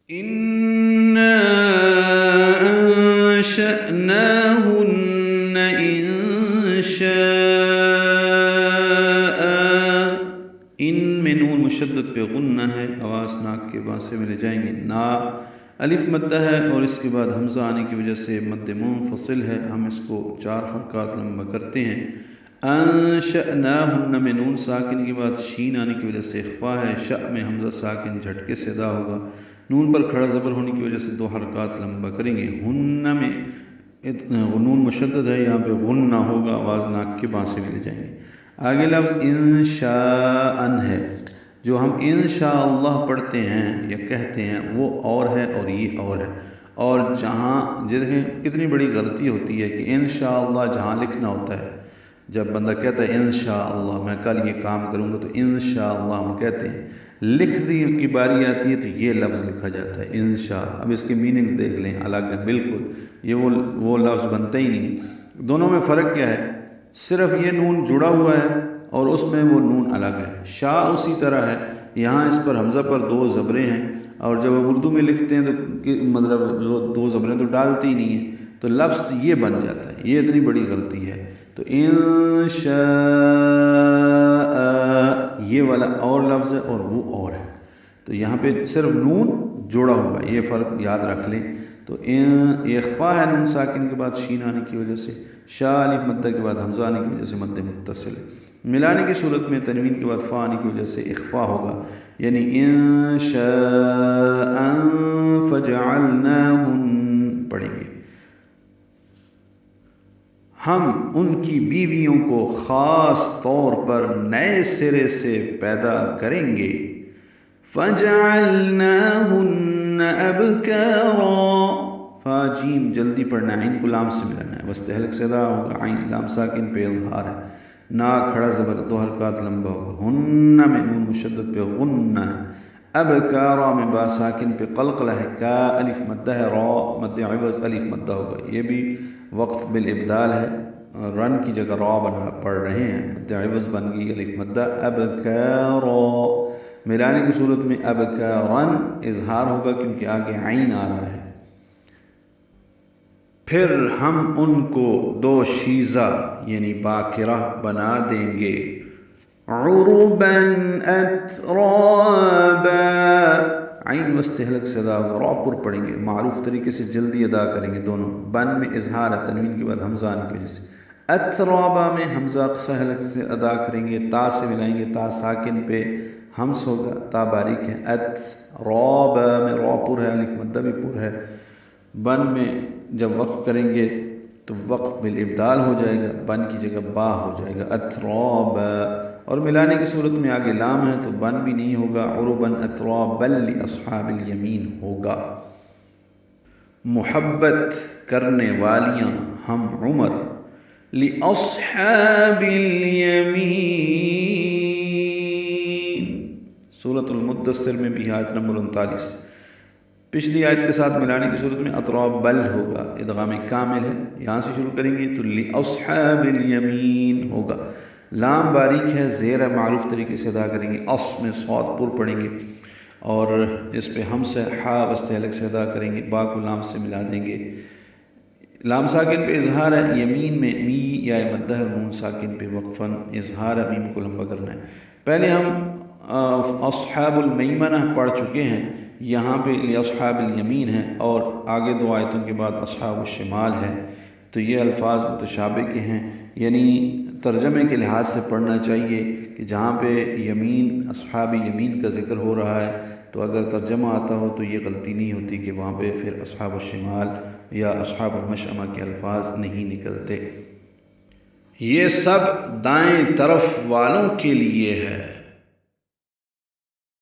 إنا أنشأناهن إنشاء. ان میں نون مشدد پہ غنہ ہے، آواز ناک کے باسے میں لے جائیں گے. نا الف مدہ ہے اور اس کے بعد حمزہ آنے کی وجہ سے مد منفصل ہے، ہم اس کو 4 حرکات لمبا کرتے ہیں. انشأناہن میں نون ساکن کے بعد شین آنے کی وجہ سے اخفا ہے، شأ میں حمزہ ساکن جھٹکے سے ادا ہوگا، نون پر کھڑا زبر ہونے کی وجہ سے 2 حرکات لمبا کریں گے. ہن میں نون مشدد ہے، یہاں پہ غنہ ہوگا، آواز ناک کے باسے میں لے جائیں گے. آگے لفظ انشاءن ہے، جو ہم انشاءاللہ پڑھتے ہیں یا کہتے ہیں وہ اور ہے اور یہ اور ہے. اور جہاں دیکھیں کتنی بڑی غلطی ہوتی ہے کہ انشاءاللہ جہاں لکھنا ہوتا ہے، جب بندہ کہتا ہے انشاءاللہ میں کل یہ کام کروں گا تو انشاءاللہ ہم کہتے ہیں، لکھنے کی باری آتی ہے تو یہ لفظ لکھا جاتا ہے انشاء. اب اس کے میننگز دیکھ لیں، الگ ہے بالکل، یہ وہ لفظ بنتا ہی نہیں. دونوں میں فرق کیا ہے؟ صرف یہ نون جڑا ہوا ہے اور اس میں وہ نون الگ ہے. شاء اسی طرح ہے، یہاں اس پر حمزہ پر 2 زبریں ہیں، اور جب اردو میں لکھتے ہیں تو مطلب 2 زبریں تو ڈالتے ہی نہیں ہیں، تو لفظ یہ بن جاتا ہے. یہ اتنی بڑی غلطی ہے. تو انشاء یہ والا اور لفظ ہے اور وہ اور ہے، تو یہاں پہ صرف نون جوڑا ہوا ہے، یہ فرق یاد رکھ لیں. تو اخفا ہے نون ساکن کے بعد شین آنے کی وجہ سے، شاء الف مدہ کے بعد حمزہ آنے کی وجہ سے مد متصل. ملانے کی صورت میں تنوین کے بعد فا آنے کی وجہ سے اخفا ہوگا، یعنی انشاء فجعلناہن پڑھیں گے. ہم ان کی بیویوں کو خاص طور پر نئے سرے سے پیدا کریں گے. فَجَعَلْنَاهُنَّ أَبْكَارًا. فا جیم جلدی پڑھنا ہے، عین کو لام سے ملانا ہے، وستحلق سے ادا ہوگا، عین لام ساکن پہ اظہار ہے، نا کھڑا زبر 2 حرکات لمبا ہوگا. ہن میں نون مشدد پہ غنہ ہے، ابکارا میں با ساکن پہ قلقلہ ہے، کا الف مدہ ہے، را مد عوض الف مدہ ہوگا. یہ بھی وقف بالابدال ہے، رن کی جگہ را بنا پڑھ رہے ہیں، مد عوض بن گئی الف مدہ ابکارا. ملانے کی صورت میں ابکارن اظہار ہوگا کیونکہ آگے عین آ رہا ہے. پھر ہم ان کو 2 شیزہ یعنی باکرہ بنا دیں گے. عرباً اترابا، عین وستحلق سے ادا ہوگا، را پر پڑھیں گے، معروف طریقے سے جلدی ادا کریں گے دونوں. بن میں اظہار ہے تنوین کے بعد حمزہ آنے کی وجہ سے. اترابا میں حمزہ قصہ حلق سے ادا کریں گے، تا سے ملائیں گے، تا ساکن پہ ہمس ہوگا، تا باریک ہے. اترابا میں را پر ہے، الف مدہ بھی پر ہے. بن میں جب وقف کریں گے تو وقف بالابدال ہو جائے گا، بن کی جگہ با ہو جائے گا، اترابا. اور ملانے کی صورت میں آگے لام ہے تو بن بھی نہیں ہوگا، عرباً اترابا لاصحاب الیمین ہوگا. محبت کرنے والیاں ہم عمر، لاصحاب الیمین. سورۃ المدثر میں بھی آیت نمبر 39 پچھلی آیت کے ساتھ ملانے کی صورت میں اطراب بل ہوگا، ادغام کامل ہے، یہاں سے شروع کریں گے تو لاصحاب الیمین ہوگا. لام باریک ہے، زیر معروف طریقے سے ادا کریں گے، اص میں صاد پر پڑھیں گے اور اس پہ ہم سے ہا وستحلق سے ادا کریں گے، با کو لام سے ملا دیں گے. لام ساکن پہ اظہار ہے، یمین میں می یا مدہ ہے، نون ساکن پہ وقفاً اظہار ہے، میم کو لمبا کرنا ہے. پہلے ہم اصحاب المیمنہ پڑھ چکے ہیں، یہاں پہ لاصحاب الیمین ہے اور آگے 2 آیتوں کے بعد اصحاب الشمال ہے. تو یہ الفاظ متشابہ کے ہیں، یعنی ترجمے کے لحاظ سے پڑھنا چاہیے کہ جہاں پہ یمین اصحاب یمین کا ذکر ہو رہا ہے تو اگر ترجمہ آتا ہو تو یہ غلطی نہیں ہوتی کہ وہاں پہ پھر اصحاب الشمال یا اصحاب المشأمہ کے الفاظ نہیں نکلتے. یہ سب دائیں طرف والوں کے لیے ہے.